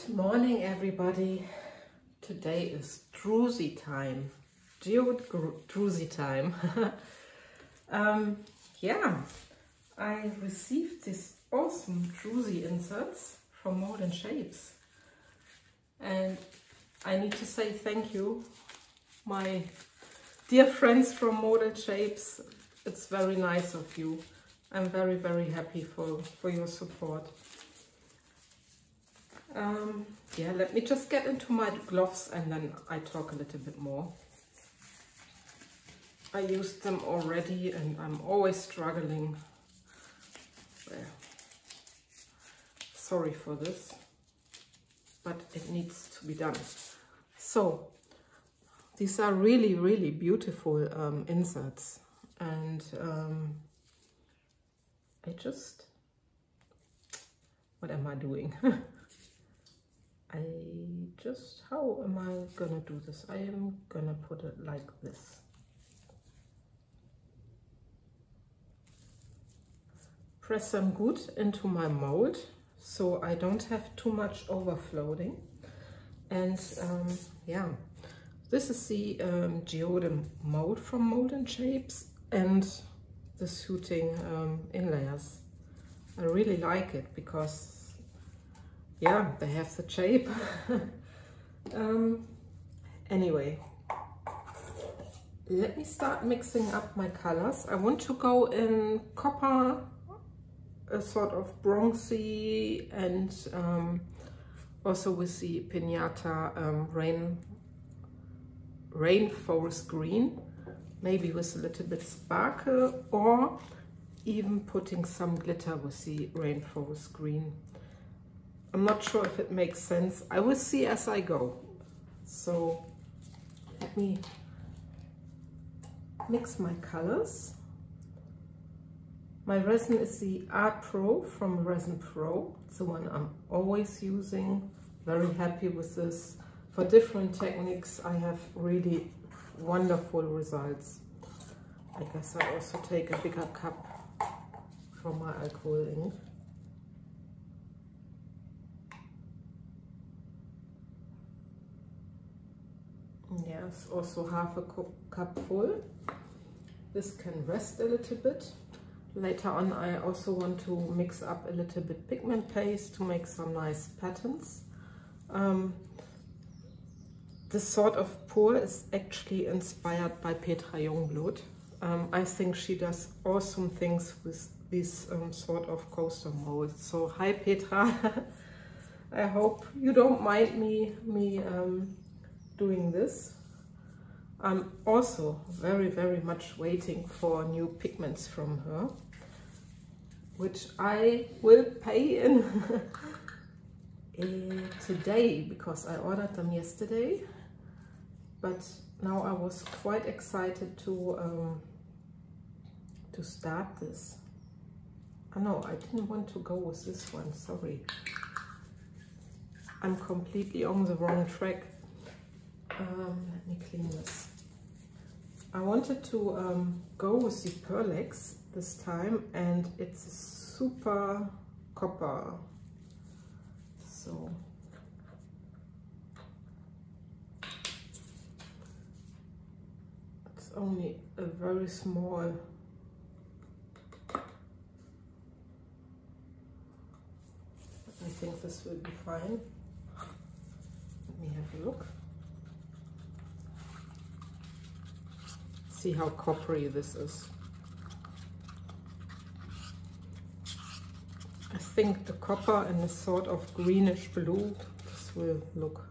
Good morning, everybody. Today is Druzy time, Geode Druzy time. Yeah, I received this awesome Druzy inserts from Mold and Shapes, and I need to say thank you, my dear friends from Mold and Shapes. It's very nice of you. I'm very, very happy for your support. Yeah, let me just get into my gloves and then I talk a little bit more. I used them already and I'm always struggling. Well, sorry for this, but it needs to be done. So, these are really, really beautiful inserts, and what am I doing? How am I gonna do this? I am gonna put it like this. Press them good into my mold so I don't have too much overflowing. And yeah, this is the Geode mold from Mold and Shapes and the suiting inlayers. I really like it because, yeah, they have the shape. Anyway, let me start mixing up my colors. I want to go in copper, a sort of bronzy, and also with the Piñata rainforest green, maybe with a little bit sparkle, or even putting some glitter with the rainforest green. I'm not sure if it makes sense. I will see as I go. So let me mix my colors. My resin is the ArtPro from ResinPro. It's the one I'm always using. Very happy with this. For different techniques, I have really wonderful results. I guess I also take a bigger cup from my alcohol ink. Yes, also half a cup full. This can rest a little bit. Later on I also want to mix up a little bit pigment paste to make some nice patterns. This sort of pour is actually inspired by Petra Jongbloed. I think she does awesome things with these sort of coaster molds. So hi Petra, I hope you don't mind me doing this. I'm also very, very much waiting for new pigments from her, which I will pay in today because I ordered them yesterday. But now I was quite excited to start this. Oh no, I didn't want to go with this one, sorry. I'm completely on the wrong track. Let me clean this. I wanted to go with the PerlEx this time, and it's a super copper. So it's only a very small. I think this will be fine. Let me have a look. See how coppery this is. I think the copper and the sort of greenish blue, this will look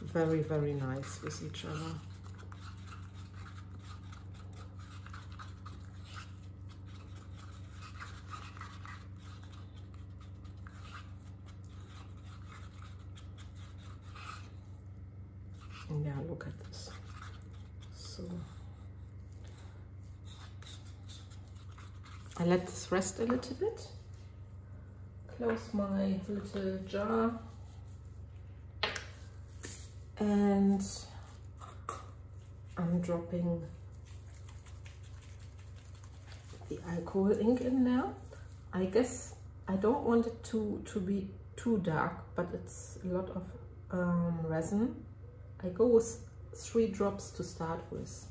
very, very nice with each other. And yeah, look at this. So I let this rest a little bit, close my little jar, and I'm dropping the alcohol ink in there. I guess I don't want it to be too dark, but it's a lot of resin. I go with 3 drops to start with.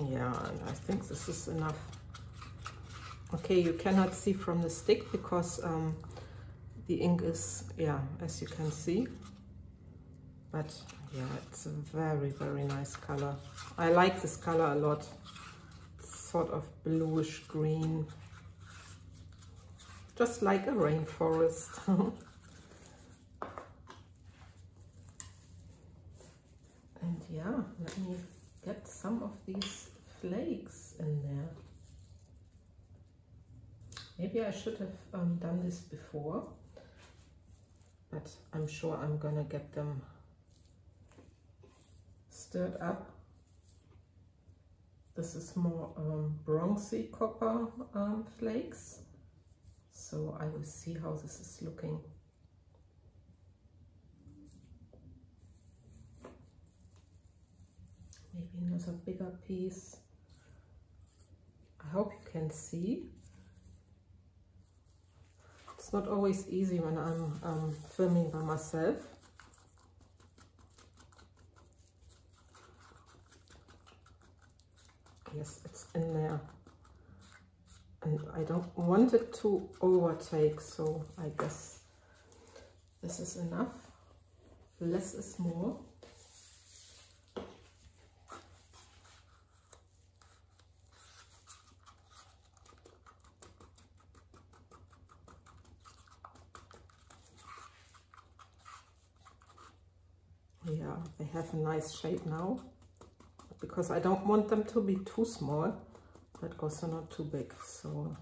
Yeah, and I think this is enough. Okay, you cannot see from the stick because the ink is, yeah, as you can see. But yeah, it's a very, very nice color. I like this color a lot. It's sort of bluish green. Just like a rainforest. And yeah, let me get some of these flakes in there. Maybe I should have done this before, but I'm sure I'm gonna get them stirred up. This is more bronzy copper flakes, so I will see how this is looking. Maybe another bigger piece. I hope you can see. It's not always easy when I'm filming by myself. Yes, it's in there. And I don't want it to overtake, so I guess this is enough. Less is more. Yeah, they have a nice shape now, because I don't want them to be too small, but also not too big. So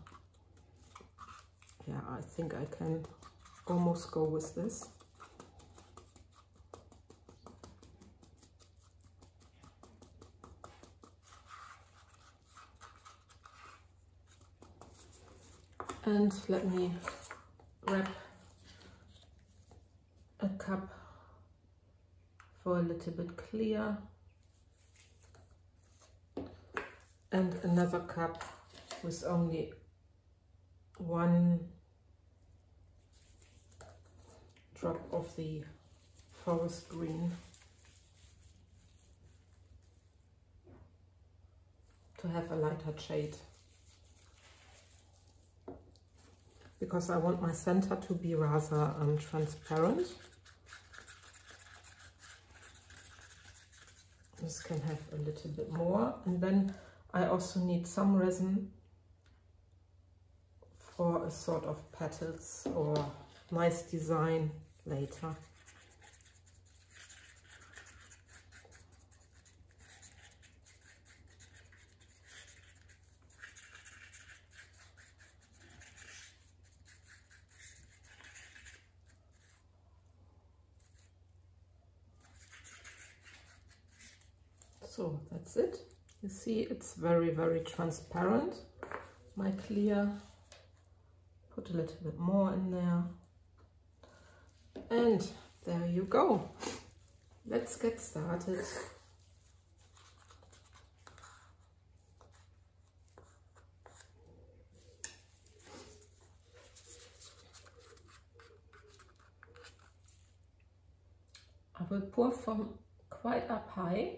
yeah, I think I can almost go with this. And let me grab a cup for a little bit clear, and another cup with only 1 drop of the forest green to have a lighter shade, because I want my center to be rather transparent. This can have a little bit more, and then I also need some resin for a sort of petals or nice design later. So that's it. You see, it's very, very transparent. My clear, put a little bit more in there. And there you go. Let's get started. I will pour from quite up high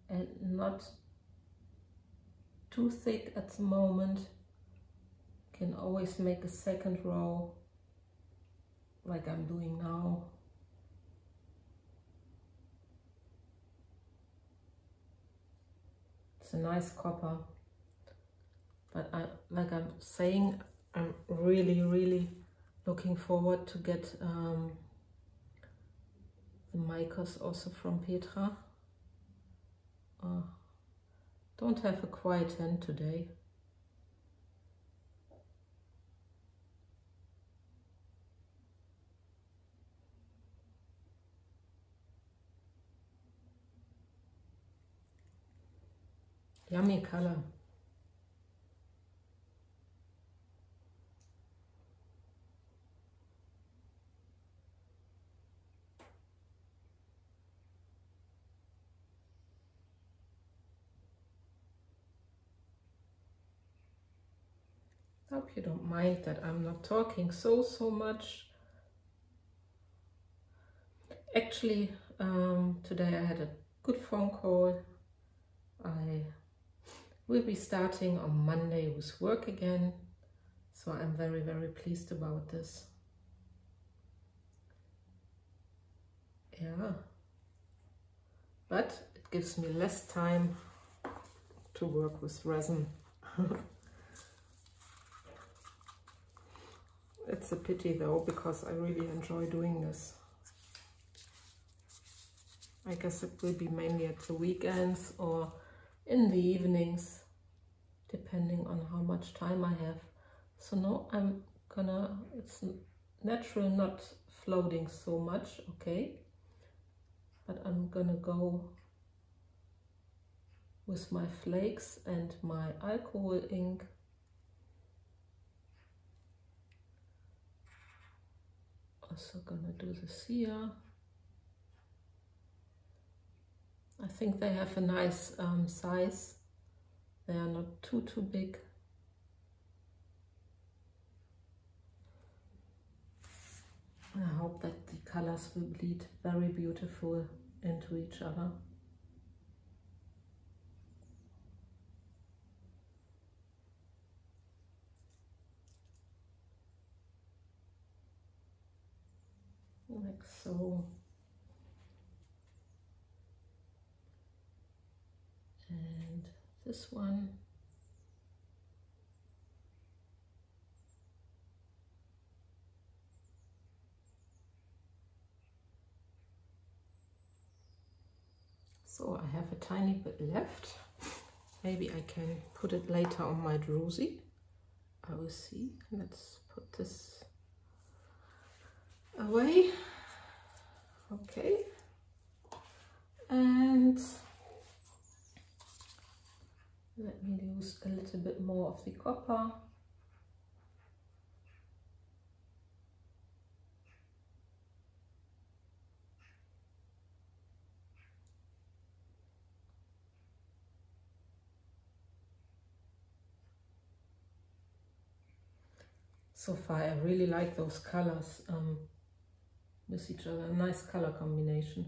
and not too thick at the moment. Can always make a second row like I'm doing now. It's a nice copper, but like I'm saying, I'm really, really looking forward to get the micas also from Petra. Don't have a quiet hand today. Yummy color. Hope you don't mind that I'm not talking so much. Actually, today I had a good phone call. I will be starting on Monday with work again, so I'm very pleased about this. Yeah, but it gives me less time to work with resin. It's a pity though, because I really enjoy doing this. I guess it will be mainly at the weekends or in the evenings, depending on how much time I have. So now I'm gonna, it's natural not floating so much, okay? But I'm gonna go with my flakes and my alcohol ink. Also gonna do this here. I think they have a nice size. They are not too big. I hope that the colors will bleed very beautiful into each other. Like so. And this one. So I have a tiny bit left. Maybe I can put it later on my Druzy. I will see. Let's put this away. Okay. And let me use a little bit more of the copper. So far I really like those colors with each other, a nice color combination.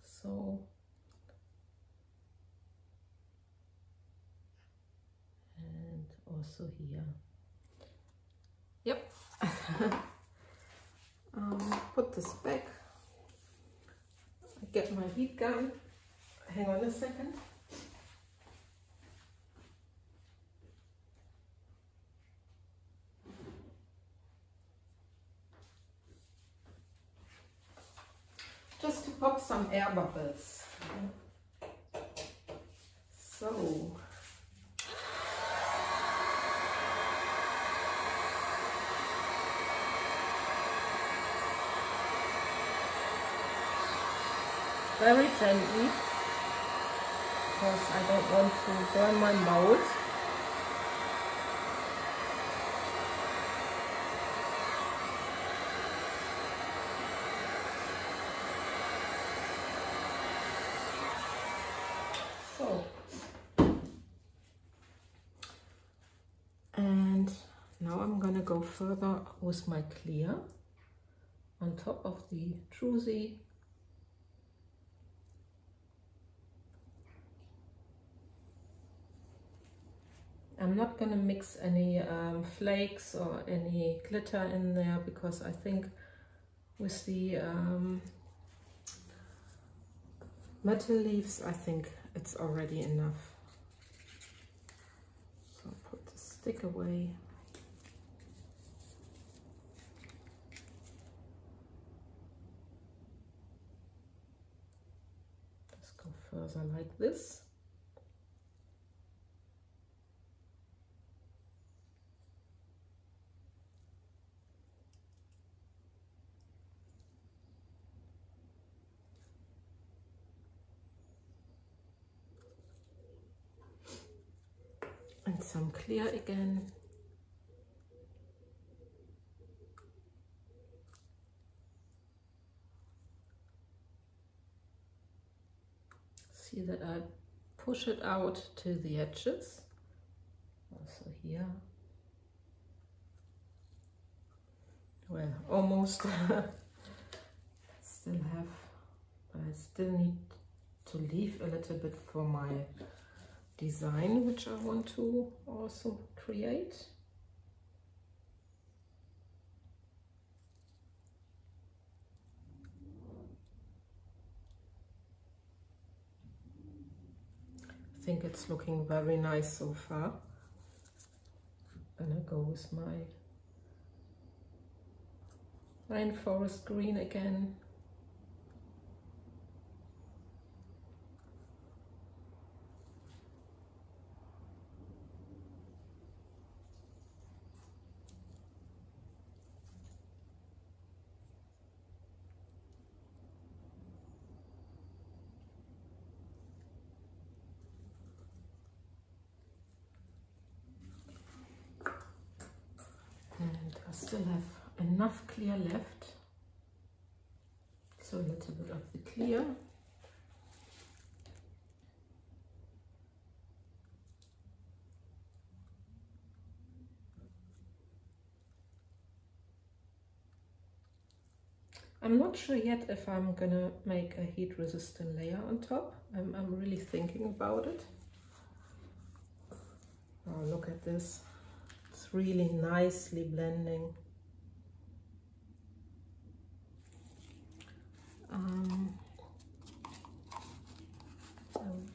So, and also here. Yep. Put this back. I get my heat gun. Hang on a second. Just to pop some air bubbles. So. Very gently, because I don't want to burn my mold. So, and now I'm gonna go further with my clear on top of the Druzy. I'm not going to mix any flakes or any glitter in there, because I think with the metal leaves, I think it's already enough. So I'll put the stick away. Let's go further like this. And some clear again. See that I push it out to the edges. Also here. Well, almost still have, but I still need to leave a little bit for my design, which I want to also create. I think it's looking very nice so far. I'm gonna go with my rainforest green again. And I still have enough clear left, so a little bit of the clear. I'm not sure yet if I'm gonna make a heat resistant layer on top. I'm really thinking about it. Oh, look at this. It's really nicely blending. I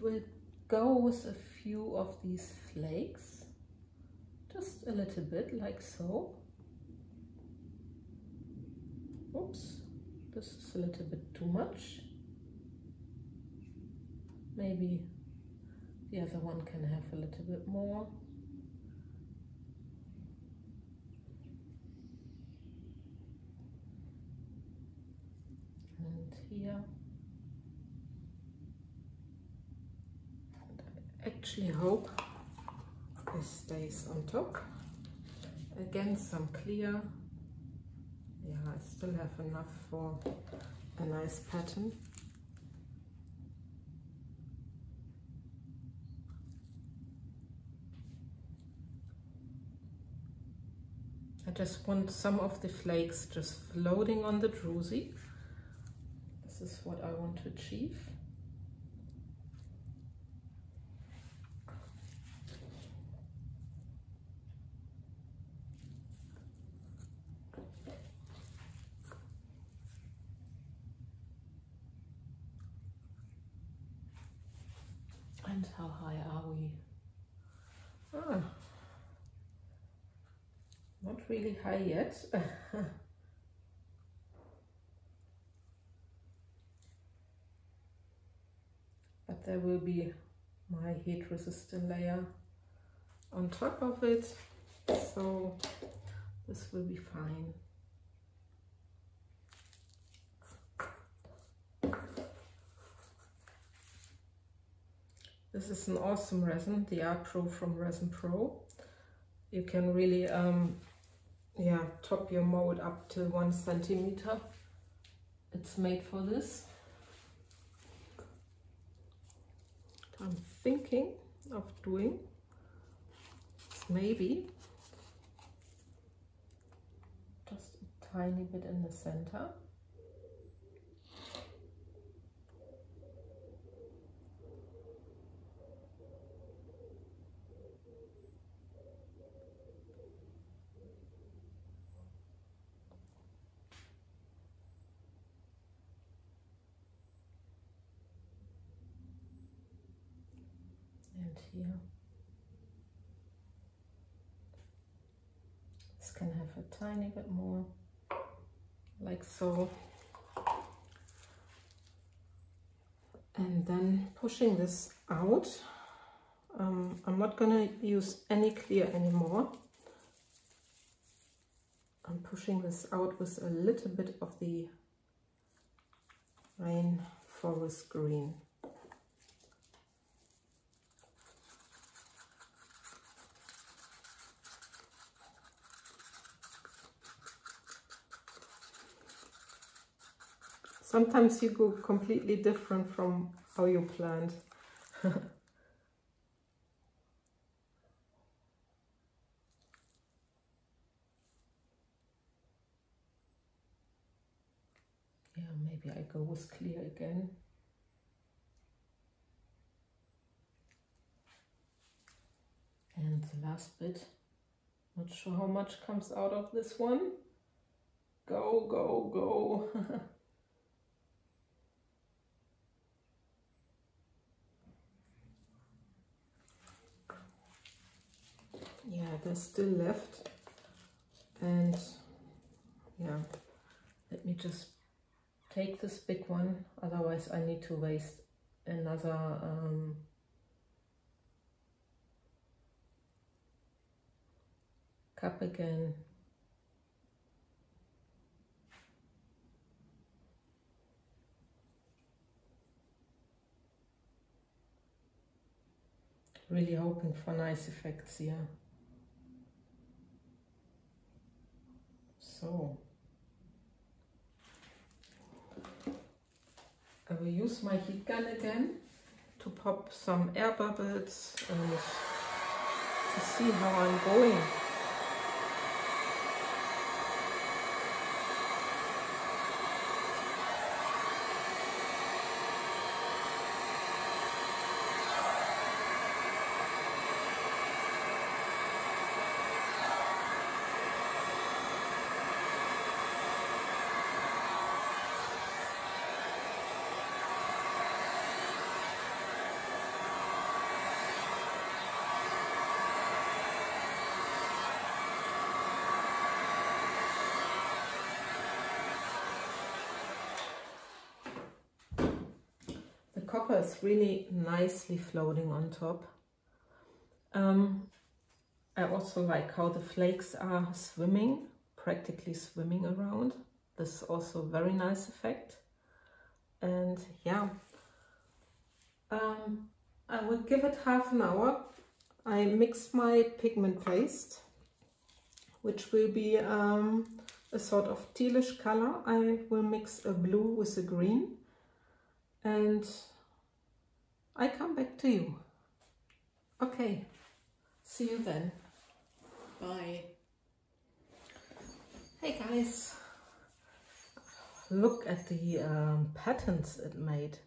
will go with a few of these flakes, just a little bit like so. Oops, this is a little bit too much. Maybe the other one can have a little bit more. And here. And I actually hope this stays on top. Again, some clear. Yeah, I still have enough for a nice pattern. I just want some of the flakes just floating on the druzy. This is what I want to achieve. And how high are we? Ah, not really high yet. But there will be my heat resistant layer on top of it, so this will be fine. This is an awesome resin, the ArtPro from ResinPro. You can really top your mold up to 1 centimeter. It's made for this. I'm thinking of doing maybe just a tiny bit in the center. And here, this can have a tiny bit more, like so. And then pushing this out, I'm not gonna use any clear anymore. I'm pushing this out with a little bit of the rainforest green. Sometimes you go completely different from how you planned. Yeah, maybe I go with clear again. And the last bit, not sure how much comes out of this one. Go, go, go. Yeah, there's still left. And yeah, let me just take this big one, otherwise I need to waste another cup again. Really hoping for nice effects here. So I will use my heat gun again to pop some air bubbles and to see how I'm going. Copper is really nicely floating on top. I also like how the flakes are swimming, practically swimming around. This is also a very nice effect. And yeah, I will give it half an hour. I mixed my pigment paste, which will be a sort of tealish color. I will mix a blue with a green, and I come back to you. Okay, see you then. Bye. Hey guys, look at the patterns it made.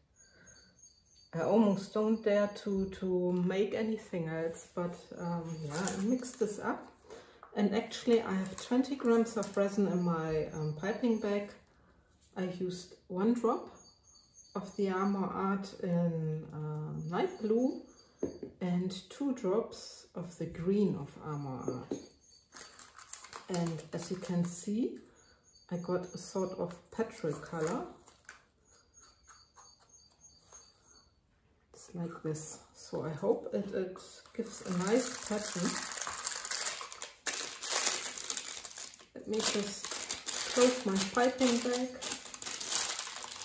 I almost don't dare to make anything else, but yeah, I mixed this up. And actually I have 20 grams of resin in my piping bag. I used 1 drop of the ArmorArt in light blue and 2 drops of the green of ArmorArt. And as you can see, I got a sort of petrol color. It's like this. So I hope it gives a nice pattern. Let me just close my piping bag.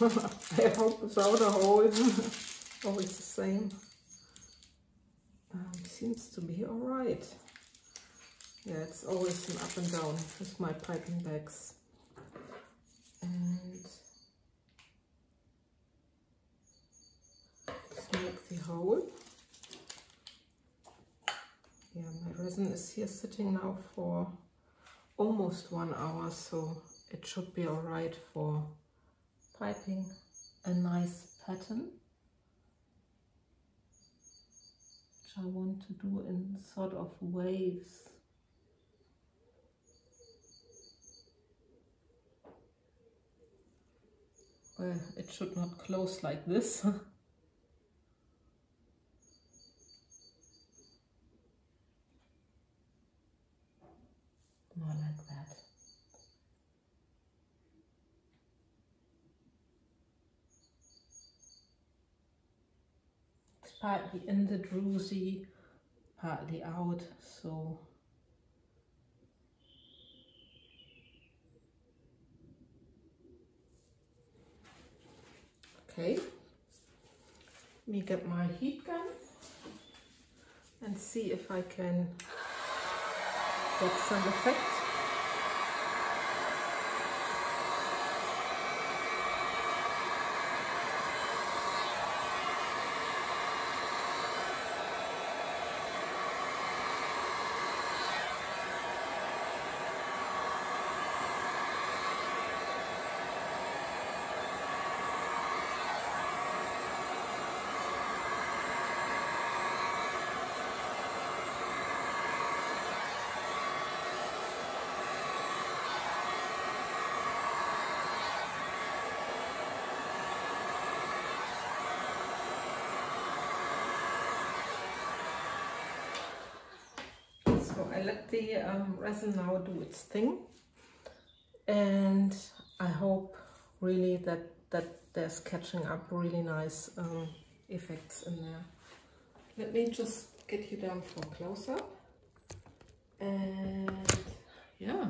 I hope without a hole. Always the same. Seems to be alright. Yeah, it's always an up and down with my piping bags. And let's make the hole. Yeah, my resin is here sitting now for almost 1 hour, so it should be alright for piping a nice pattern, which I want to do in sort of waves. Well, it should not close like this. More like that. It's partly in the druzy, partly out, so okay. Let me get my heat gun and see if I can get some effect. I let the resin now do its thing, and I hope really that there's catching up really nice effects in there. Let me just get you down for a close-up, and yeah,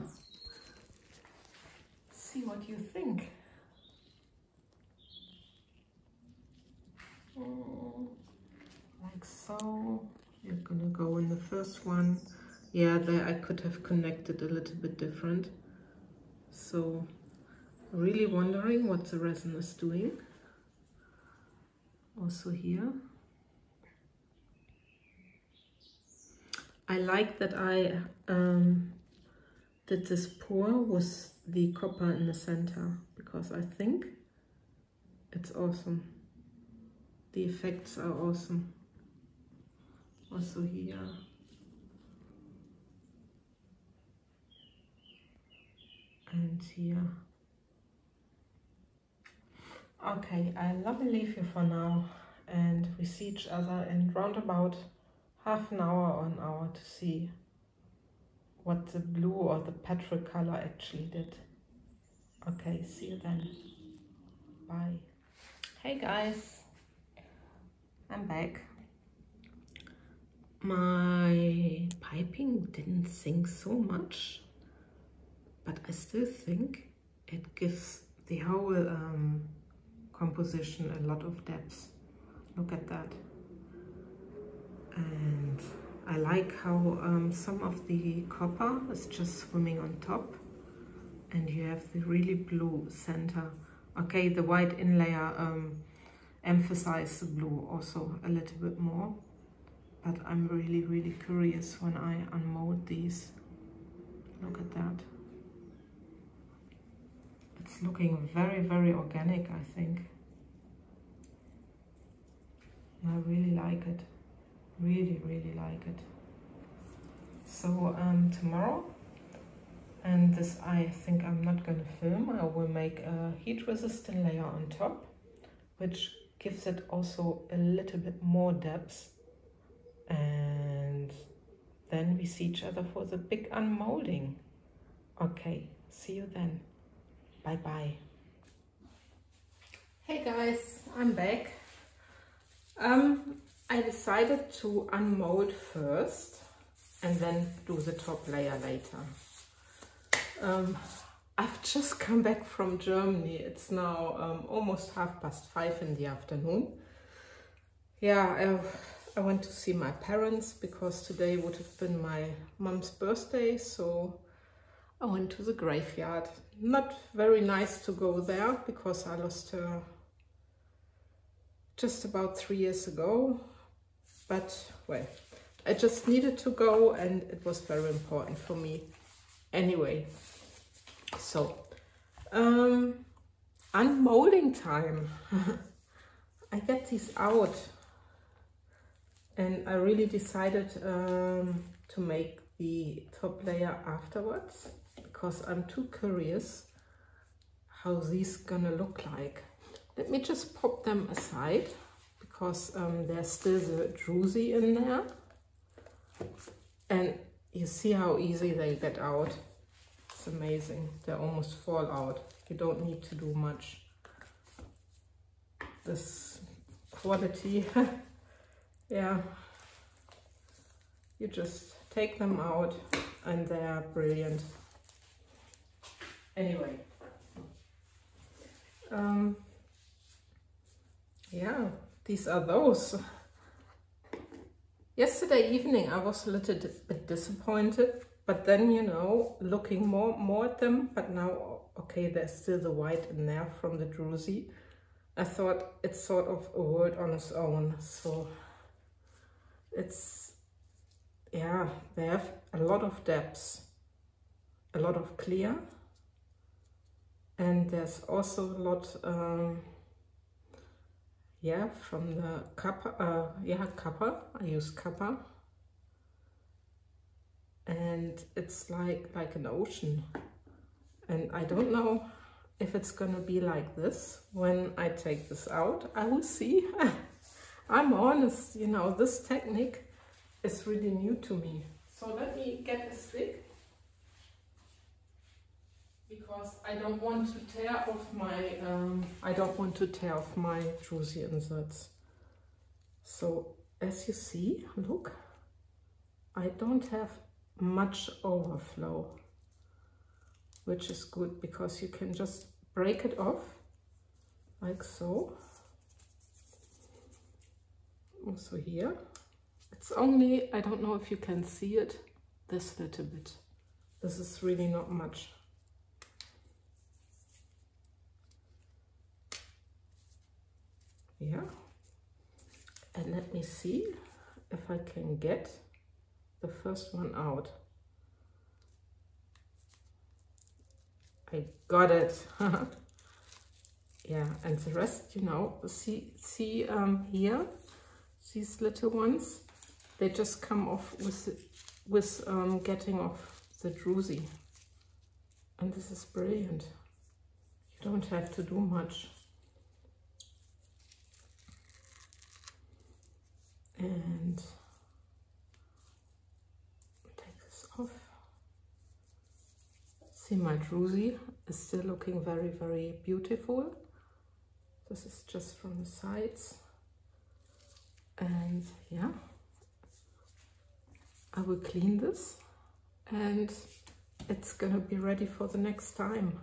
see what you think. Like so. You're gonna go in the first one. Yeah, there I could have connected a little bit different. So really wondering what the resin is doing. Also here. I like that I did this pour with the copper in the center, because I think it's awesome. The effects are awesome. Also here. And here. Okay, I'll leave you for now, and we see each other in round about half an hour or an hour to see what the blue or the petrol color actually did. Okay, see you then. Bye. Hey guys, I'm back. My piping didn't sink so much, but I still think it gives the whole composition a lot of depth. Look at that. And I like how some of the copper is just swimming on top, and you have the really blue center. Okay, the white inlayer emphasizes the blue also a little bit more. But I'm really curious when I unmold these. Look at that. It's looking very organic, I think. I really like it. Really like it. So tomorrow, and this I think I'm not going to film, I will make a heat resistant layer on top, which gives it also a little bit more depth. And then we see each other for the big unmolding. Okay, see you then. Bye bye. Hey guys, I'm back. I decided to unmold first and then do the top layer later. I've just come back from Germany. It's now almost 5:30 in the afternoon. Yeah, I went to see my parents because today would have been my mom's birthday, so I went to the graveyard. Not very nice to go there because I lost her just about 3 years ago, but well, I just needed to go and it was very important for me anyway. So, unmolding time. I get these out. And I really decided to make the top layer afterwards, because I'm too curious how these gonna look like. Let me just pop them aside, because there's still the Druzy in there. And you see how easy they get out. It's amazing. They almost fall out. You don't need to do much. This quality. Yeah, you just take them out and they are brilliant. Anyway, yeah, these are those. Yesterday evening I was a little bit disappointed, but then, you know, looking more at them, but now, okay, there's still the white in there from the Druzy. I thought it's sort of a world on its own, so it's, yeah, they have a lot of depths, a lot of clear, and there's also a lot, yeah, from the copper, yeah, copper, I use copper, and it's like an ocean, and I don't know if it's gonna be like this when I take this out. I will see. I'm honest, you know, this technique is really new to me. So let me get a stick, because I don't want to tear off my Druzy inserts. So as you see, look, I don't have much overflow, which is good because you can just break it off like so. Also here, it's only, I don't know if you can see it, this little bit. This is really not much. Yeah, and let me see if I can get the first one out. I got it. Yeah, and the rest, you know, see here, these little ones, they just come off with getting off the Druzy, and this is brilliant. You don't have to do much. And take this off. See, my Druzy is still looking very, very beautiful. This is just from the sides. And yeah, I will clean this and it's gonna be ready for the next time.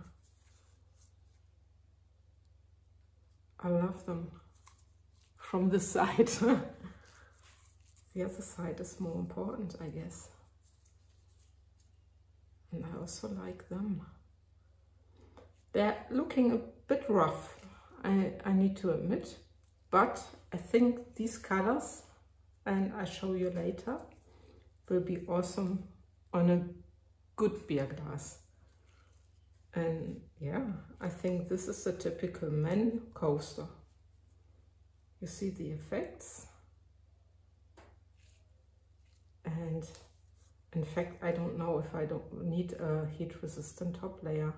I love them from this side. The other side is more important, I guess. And I also like them. They're looking a bit rough, I need to admit, but I think these colors, and I show you later, will be awesome on a good beer glass. And yeah, I think this is a typical men coaster. You see the effects. And in fact, I don't know if I don't need a heat-resistant top layer,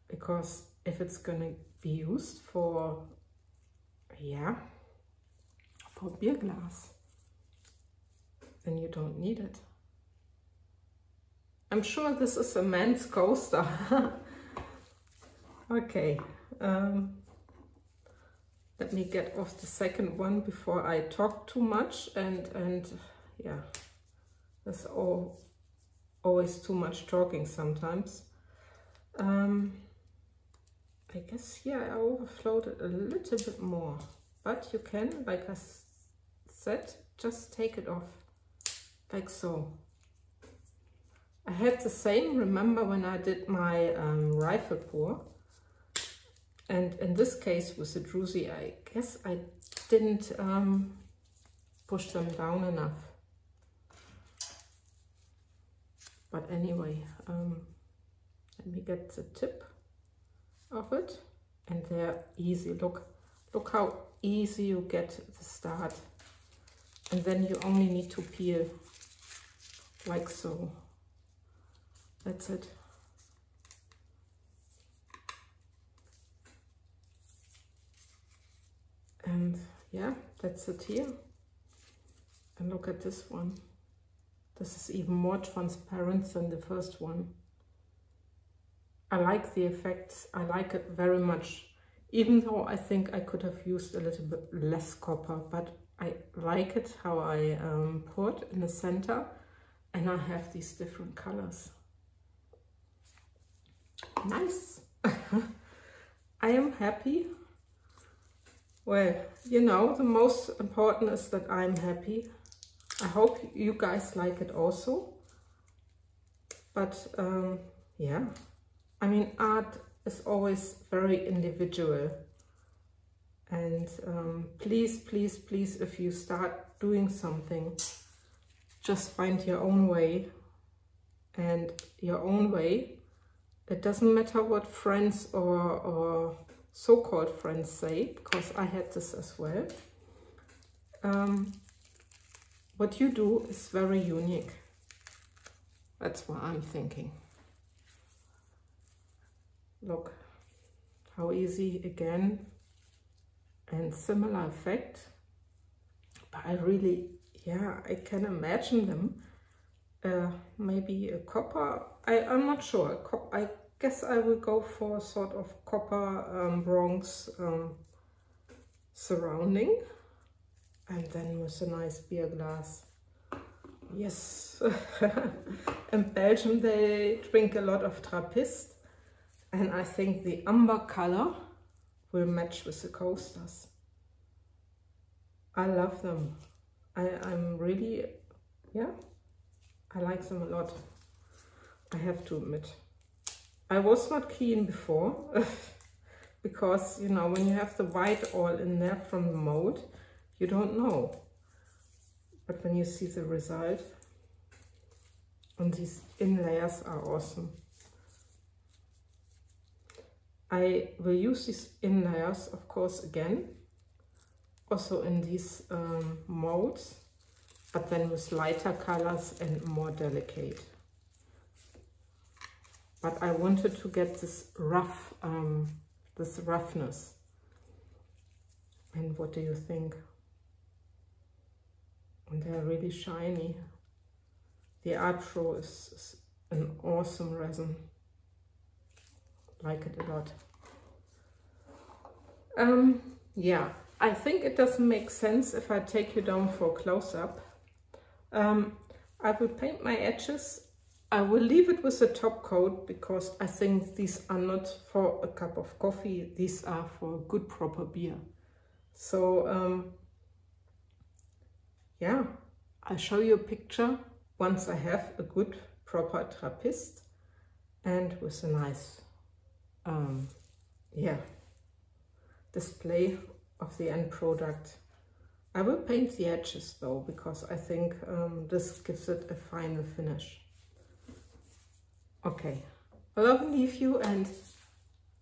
because if it's gonna be used for, yeah, for beer glass, then you don't need it. I'm sure this is a man's coaster. Okay, let me get off the second one before I talk too much, and yeah, there's always too much talking sometimes. I guess, yeah, I overflowed it a little bit more, but you can, like I said, just take it off, like so. I had the same, remember when I did my rifle pour, and in this case with the Druzy, I guess I didn't push them down enough. But anyway, let me get the tip of it, and they're easy. Look how easy you get the start, and then you only need to peel like so. That's it. And yeah, that's it here. And look at this one. This is even more transparent than the first one. I like the effects. I like it very much, even though I think I could have used a little bit less copper, but I like it how I poured in the center, and I have these different colors. Nice. I am happy. Well, you know, the most important is that I'm happy. I hope you guys like it also. But yeah, I mean, art is always very individual. And please, please, please, if you start doing something, just find your own way. And your own way, it doesn't matter what friends or so-called friends say, because I had this as well. What you do is very unique. That's what I'm thinking. Look how easy again, and similar effect, but I really yeah, I can imagine them. Maybe a copper, I'm not sure. I guess I will go for sort of copper bronze surrounding, and then with a nice beer glass. Yes, in Belgium they drink a lot of Trappist, and I think the amber color will match with the coasters. I love them. I'm really, yeah, I like them a lot. I have to admit. I was not keen before because, you know, when you have the white all in there from the mold, you don't know. But when you see the result, and these inlayers are awesome. I will use these inlayers, of course, again, also in these molds, but then with lighter colors and more delicate. But I wanted to get this rough, this roughness. And what do you think? And they're really shiny. The ArtPro is an awesome resin. Like it a lot. Yeah, I think it doesn't make sense if I take you down for a close-up. I will paint my edges. I will leave it with a top coat because I think these are not for a cup of coffee. These are for a good proper beer. So yeah, I'll show you a picture once I have a good proper Trappist and with a nice yeah, display of the end product. I will paint the edges though, because I think this gives it a final finish. Okay, I love and leave you, and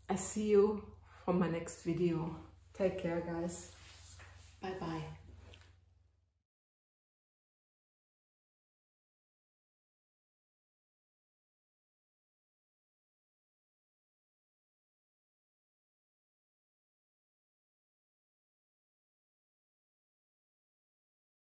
I see you for my next video. Take care, guys. Bye bye.